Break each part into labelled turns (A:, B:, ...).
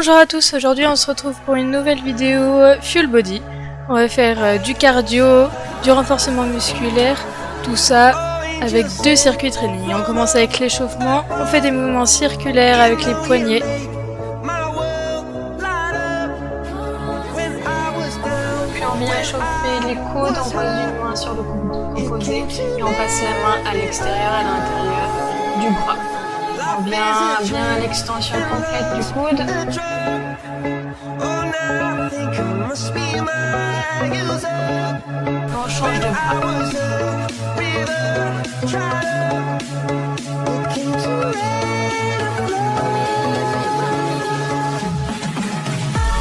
A: Bonjour à tous, aujourd'hui on se retrouve pour une nouvelle vidéo Full Body. On va faire du cardio, du renforcement musculaire, tout ça avec 2 circuits training. On commence avec l'échauffement, on fait des mouvements circulaires avec les poignets. Puis on vient chauffer les coudes, on pose une main sur le coude opposé et on passe la main à l'extérieur, à l'intérieur du bras. On vient bien à l'extension complète du coude. On change de bras.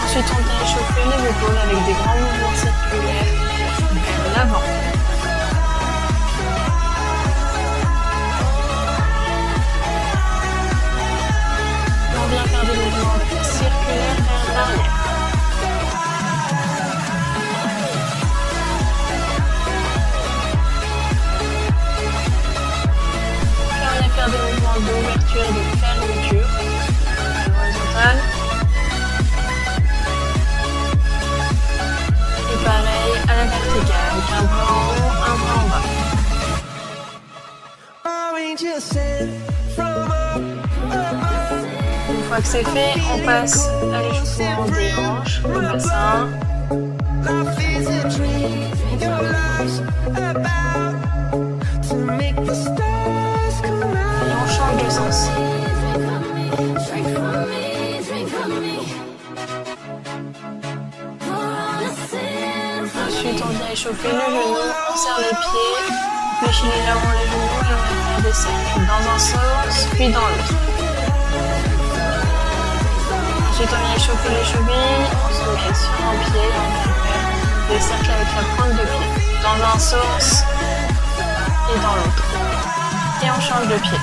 A: Ensuite, on vient échauffer les épaules avec des grands mouvements circulaires vers l'avant. On vient faire des mouvements circulaires vers l'arrière. Puis on vient faire des mouvements d'ouverture et de fermeture à l'horizontale. Et pareil à la verticale, un bras en haut, un bras en bas. Une fois que c'est fait, on passe à l'échauffement des hanches, le bassin. Et on change de sens. Ensuite, on vient échauffer le genou, on serre les pieds, on fléchit légèrement les genoux et on va faire des cercles dans un sens, puis dans l'autre. Ensuite, on vient échauffer les chevilles, on se met sur un pied et on vient faire des cercles avec la pointe de pied, dans un sens et dans l'autre. Et on change de pied.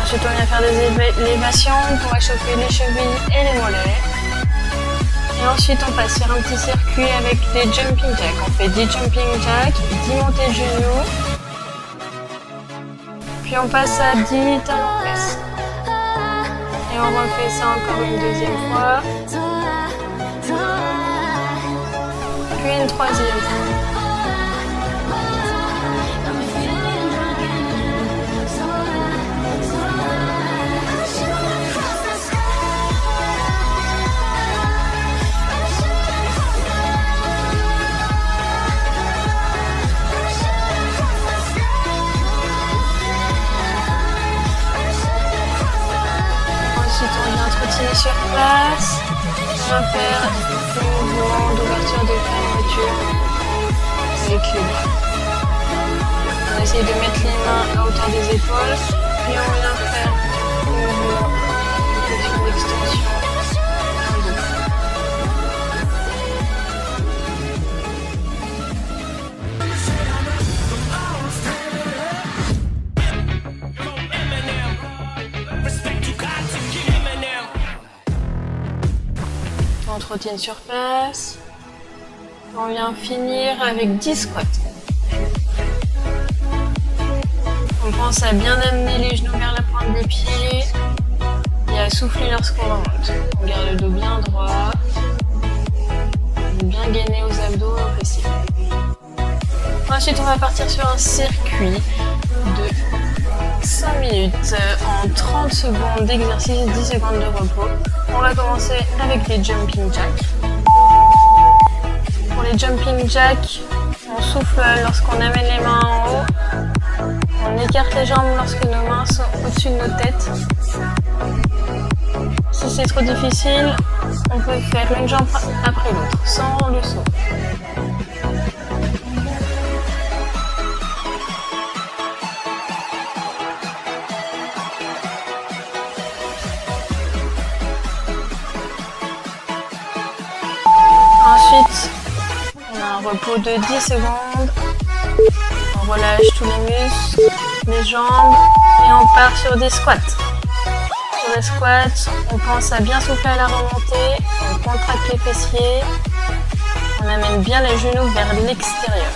A: Ensuite, on vient faire des élévations pour échauffer les chevilles et les mollets. Et ensuite, on passe sur un petit circuit avec des jumping jacks. On fait 10 jumping jacks, 10 montées de genoux. Puis on passe à 10 talons presse. Et on refait ça encore une deuxième fois. Puis une troisième fois. Ensuite, on vient trottiner sur place. On va faire le mouvement d'ouverture de fermeture avec les bras. On essaye de mettre les mains à hauteur des épaules. Puis on vient faire le mouvement d'extension. On trottine sur place. On vient finir avec 10 squats. On pense à bien amener les genoux vers la pointe des pieds et à souffler lorsqu'on remonte. On garde le dos bien droit, bien gainé aux abdos et aux fessiers. Ensuite, on va partir sur un circuit de 5 minutes en 30 secondes d'exercice, 10 secondes de repos. On va commencer avec les jumping jacks. Pour les jumping jacks, on souffle lorsqu'on amène les mains en haut. On écarte les jambes lorsque nos mains sont au-dessus de nos têtes. Si c'est trop difficile, on peut faire une jambe après l'autre, sans le saut. Ensuite, on a un repos de 10 secondes. On relâche tous les muscles, les jambes et on part sur des squats. Sur les squats, on pense à bien souffler à la remontée, on contracte les fessiers, on amène bien les genoux vers l'extérieur.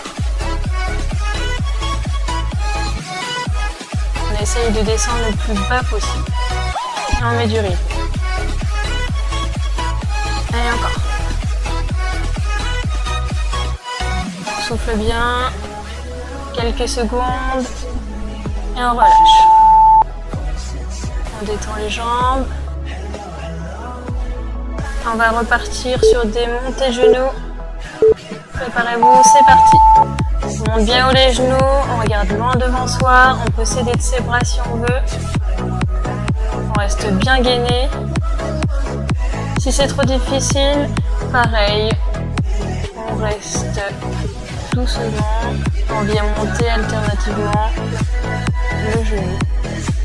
A: On essaye de descendre le plus bas possible. Et on met du rythme. Allez, encore. On souffle bien. Quelques secondes. Et on relâche. On détend les jambes. On va repartir sur des montées genoux. Préparez-vous, c'est parti. On monte bien haut les genoux, on regarde loin devant soi, on peut s'aider de ses bras si on veut. On reste bien gainé. Si c'est trop difficile, pareil, on reste doucement. On vient monter alternativement le genou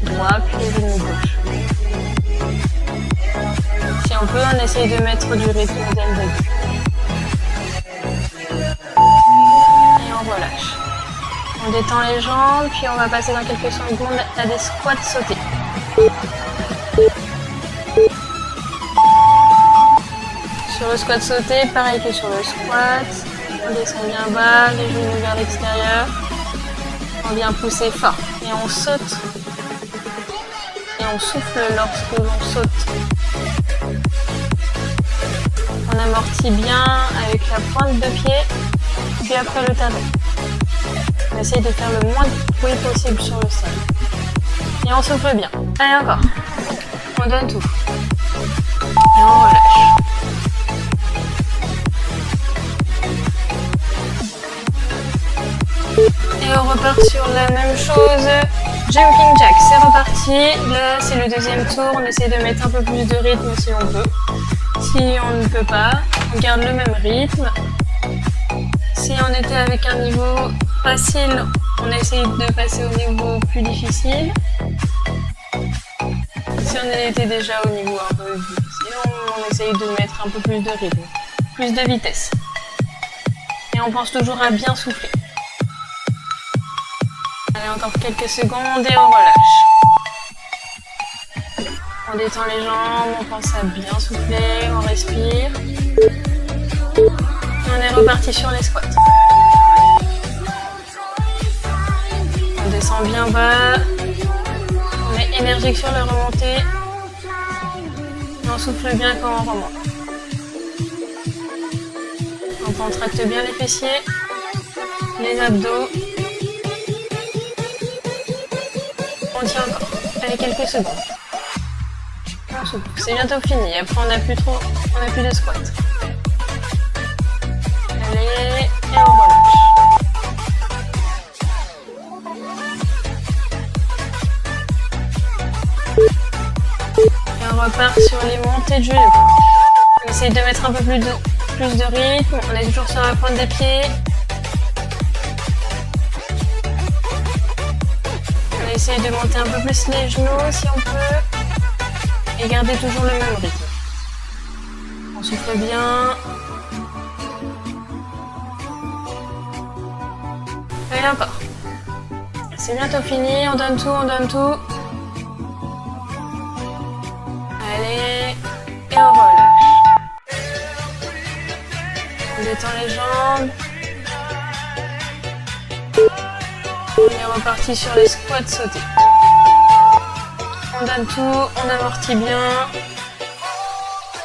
A: droit puis le genou gauche. Si on peut, on essaye de mettre du rythme dès le début. Et on relâche. On détend les jambes, puis on va passer dans quelques secondes à des squats sautés. Sur le squat sauté, pareil que sur le squat, on descend bien bas, les genoux vers l'extérieur. On vient pousser fort et on saute. Et on souffle lorsque l'on saute. On amortit bien avec la pointe de pied, puis après le talon. On essaye de faire le moins de bruit possible sur le sol. Et on souffle bien. Allez, encore. On donne tout. Et on relâche. Et on repart sur la même chose. Jumping jack, c'est reparti. Là, c'est le deuxième tour. On essaie de mettre un peu plus de rythme si on peut. Si on ne peut pas, on garde le même rythme. Si on était avec un niveau facile, on essaye de passer au niveau plus difficile. Si on était déjà au niveau un peu difficile, on essaye de mettre un peu plus de rythme, plus de vitesse. Et on pense toujours à bien souffler. Allez, encore quelques secondes et on relâche. On détend les jambes, on pense à bien souffler, on respire. Et on est reparti sur les squats. On descend bien bas. On est énergique sur la remontée. Et on souffle bien quand on remonte. On contracte bien les fessiers, les abdos. On tient encore. Allez, quelques secondes. C'est bientôt fini. Après, on n'a plus de squat. Allez, et on relâche. Et on repart sur les montées de genoux. On essaye de mettre un peu plus de rythme. On est toujours sur la pointe des pieds. On essaye de monter un peu plus les genoux si on peut. Et garder toujours le même rythme. On souffle bien. Et encore. C'est bientôt fini, on donne tout, on donne tout. Allez, et on relâche. On détend les jambes. On est reparti sur les squats sautés. On donne tout, on amortit bien.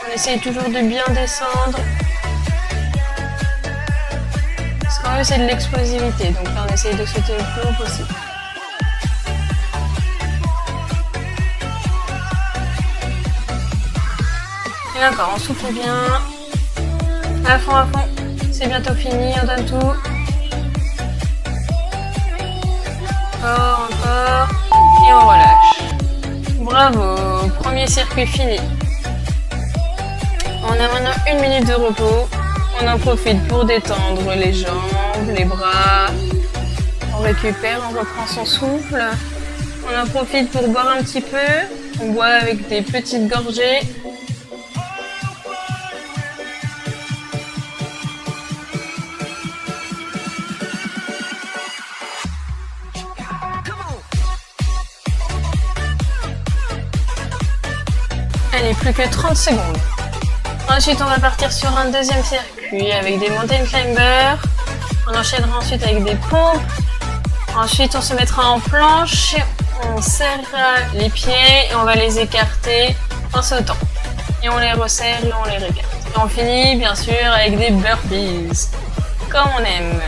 A: On essaye toujours de bien descendre. Ce qu'on veut, c'est de l'explosivité. Donc là, on essaye de sauter le plus haut possible. Et encore, on souffle bien. À fond, à fond. C'est bientôt fini, on donne tout. Encore. Et on relâche. Bravo, premier circuit fini. On a maintenant 1 minute de repos. On en profite pour détendre les jambes, les bras. On récupère, on reprend son souffle. On en profite pour boire un petit peu. On boit avec des petites gorgées. Allez, plus que 30 secondes. Ensuite, on va partir sur un deuxième circuit avec des mountain climbers. On enchaînera ensuite avec des pompes. Ensuite, on se mettra en planche. On serre les pieds et on va les écarter en sautant. Et on les resserre et on les réécarte. Et on finit bien sûr avec des burpees, comme on aime.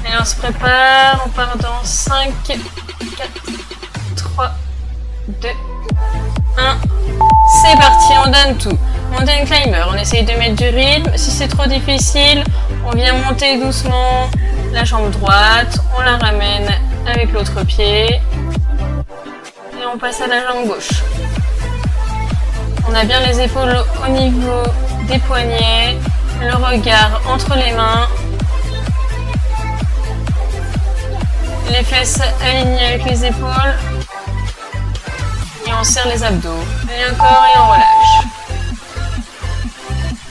A: Et on se prépare, on part dans 5, 4, 3, 2, 1. C'est parti, on donne tout. Mountain climber, on essaye de mettre du rythme. Si c'est trop difficile, on vient monter doucement la jambe droite, on la ramène avec l'autre pied et on passe à la jambe gauche. On a bien les épaules au niveau des poignets, le regard entre les mains, les fesses alignées avec les épaules et on serre les abdos. Et encore et on relâche.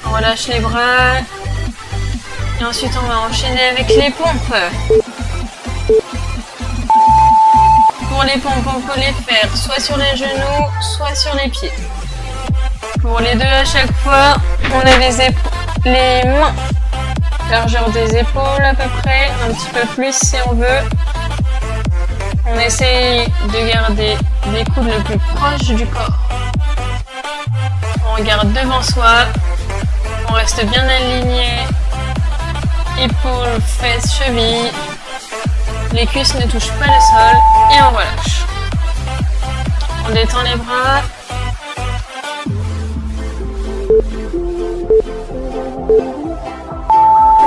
A: On relâche les bras et ensuite on va enchaîner avec les pompes. Pour les pompes, on peut les faire soit sur les genoux, soit sur les pieds. Pour les deux à chaque fois, on a les mains, largeur des épaules à peu près, un petit peu plus si on veut. On essaye de garder les coudes le plus proches du corps. On regarde devant soi, on reste bien aligné, épaules, fesses, chevilles. Les cuisses ne touchent pas le sol et on relâche. On détend les bras.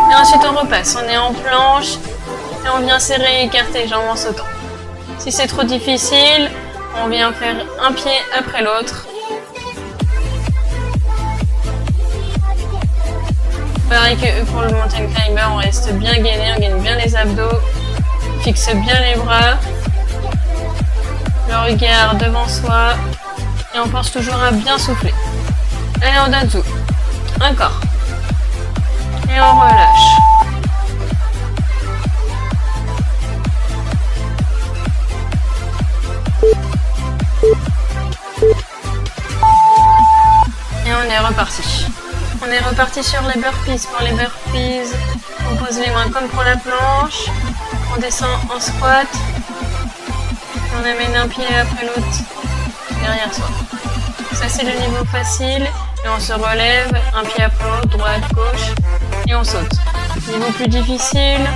A: Et ensuite on repasse. On est en planche et on vient serrer et écarter les jambes en sautant. Si c'est trop difficile, on vient faire un pied après l'autre. Pareil que pour le mountain climber, on reste bien gainé, on gaine bien les abdos. Fixe bien les bras, le regard devant soi et on pense toujours à bien souffler. Allez, on donne tout. Encore. Et on relâche. Et on est reparti. On est reparti sur les burpees. Pour les burpees, on pose les mains comme pour la planche. On descend en squat, on amène un pied après l'autre derrière soi. Ça c'est le niveau facile et on se relève, un pied après l'autre, droite, gauche et on saute. Niveau plus difficile,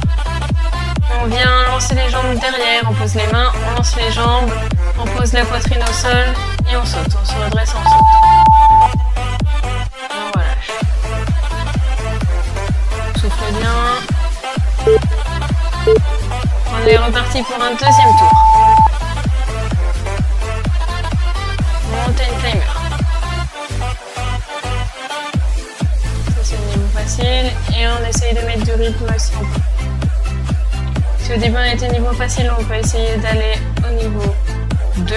A: on vient lancer les jambes derrière, on pose les mains, on lance les jambes, on pose la poitrine au sol et on saute, on se redresse, on saute. On relâche. Souffle bien. On est reparti pour un deuxième tour. Mountain climber. Ça c'est le niveau facile et on essaye de mettre du rythme si on peut. Si au début on était niveau facile, on peut essayer d'aller au niveau 2.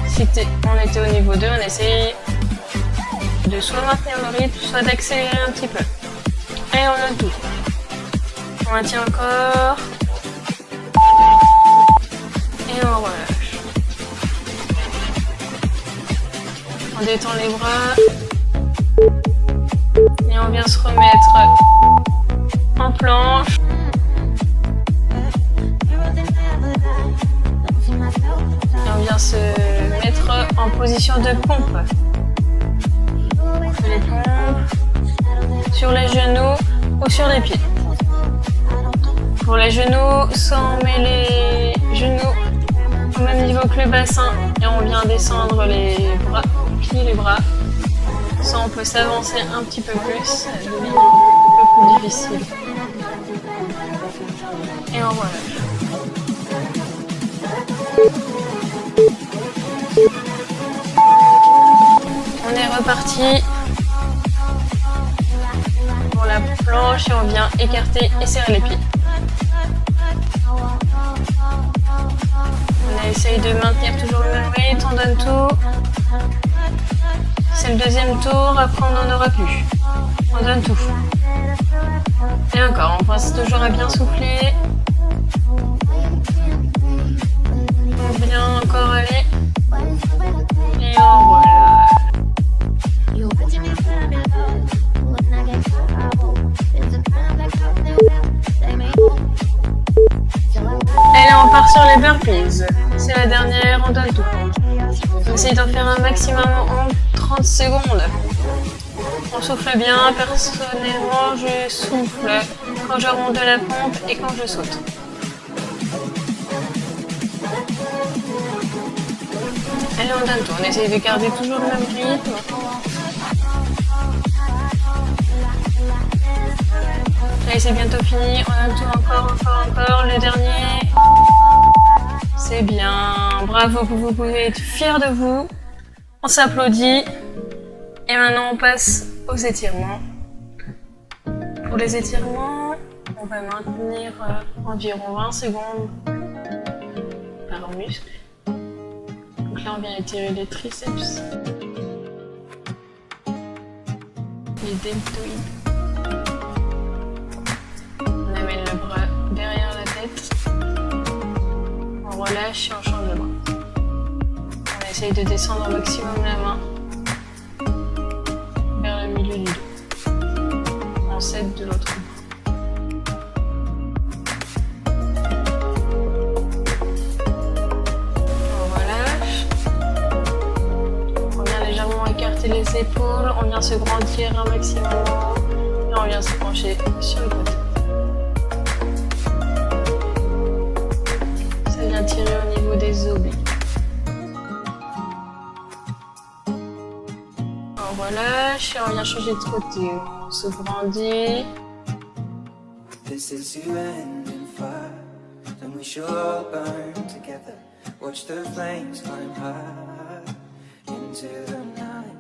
A: Si on était au niveau 2, on essaye de soit maintenir le rythme, soit d'accélérer un petit peu. Et on a tout. On maintient encore. Et on relâche. On détend les bras. Et on vient se remettre en planche. Et on vient se mettre en position de pompe. Les pompes sur les genoux ou sur les pieds. Pour les genoux, soit on met les genoux au même niveau que le bassin et on vient descendre les bras, plier les bras. Soit on peut s'avancer un petit peu plus, ça devient un peu plus difficile. Et on relâche. On est reparti pour la planche et on vient écarter et serrer les pieds. On essaye de maintenir toujours le même rythme, on donne tout. C'est le deuxième tour, après on n'en aura plus. On donne tout. Et encore, on pense toujours à bien souffler. On vient encore aller. Et on relâche. Allez, on part sur On essaye d'en faire un maximum en 30 secondes. On souffle bien. Personnellement, je souffle quand je remonte de la pompe et quand je saute. Allez, on donne tout. On essaye de garder toujours le même rythme. Allez, c'est bientôt fini. On donne tout encore. Le dernier. C'est bien. Bravo, vous pouvez être fiers de vous. On s'applaudit. Et maintenant, on passe aux étirements. Pour les étirements, on va maintenir environ 20 secondes par muscle. Donc là, on vient étirer les triceps, les deltoïdes. On amène le bras derrière la tête. On relâche et on change de bras. On essaye de descendre au maximum la main vers le milieu du dos. On s'aide de l'autre bras. On relâche. On vient légèrement écarter les épaules. On vient se grandir un maximum. Et on vient se pencher sur le côté. Ça vient tirer au niveau des obliques. On relâche et on vient changer de côté. On se grandit.
B: This is you and in fire, and we shall all burn together. Watch the flames climb high into the night.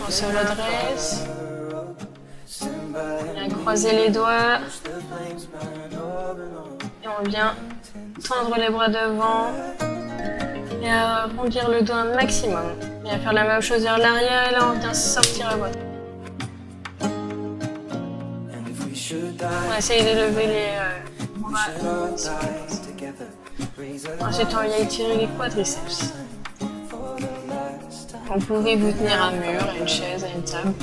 A: On se redresse. On vient croiser les doigts. Et on vient tendre les bras devant. Et arrondir le dos un maximum. On vient faire la même chose vers l'arrière et là on vient sortir la boîte. On essaye de lever les bras. Ensuite on vient étirer les quadriceps. Vous pouvez vous tenir à un mur, à une chaise, à une table.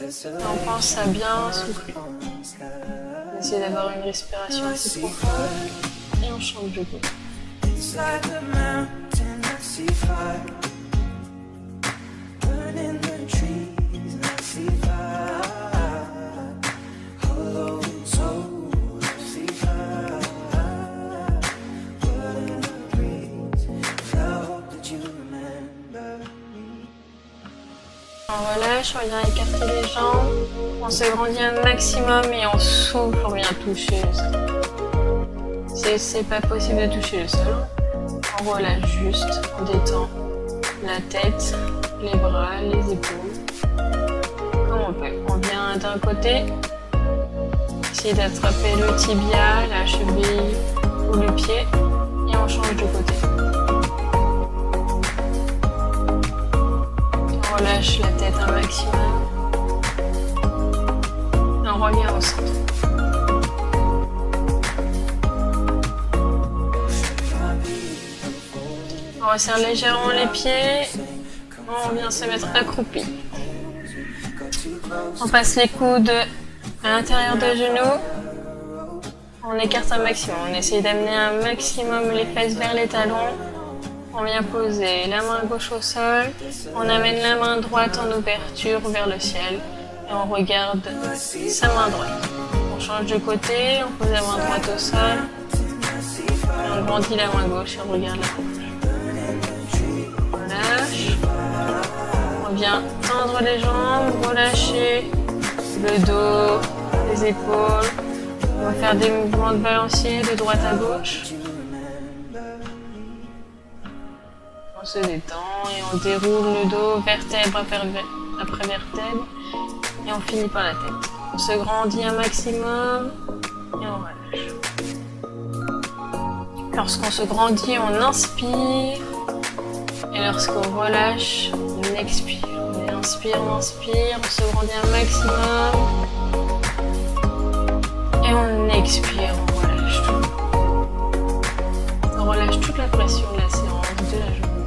A: On pense à bien souffler. On essaie d'avoir une respiration assez profonde et on change de côté. On relâche, on vient écarter les jambes, on se grandit un maximum et on souffle, on vient toucher le sol. Si c'est pas possible de toucher le sol, on relâche juste, on détend la tête, les bras, les épaules, comme on peut. On vient d'un côté, essayer d'attraper le tibia, la cheville ou le pied et on change de côté. On relâche la tête un maximum et on revient au centre. On resserre légèrement les pieds, on vient se mettre accroupi. On passe les coudes à l'intérieur des genoux, on écarte un maximum, on essaye d'amener un maximum les fesses vers les talons. On vient poser la main gauche au sol, on amène la main droite en ouverture vers le ciel et on regarde sa main droite. On change de côté, on pose la main droite au sol et on grandit la main gauche et on regarde la gauche. On relâche, on vient tendre les jambes, relâcher le dos, les épaules. On va faire des mouvements de balancier de droite à gauche. On se détend et on déroule le dos vertèbre après vertèbre et on finit par la tête. On se grandit un maximum et on relâche. Lorsqu'on se grandit, on inspire et lorsqu'on relâche, on expire. On inspire, on se grandit un maximum et on expire, on relâche tout. On relâche toute la pression de la séance, de la journée.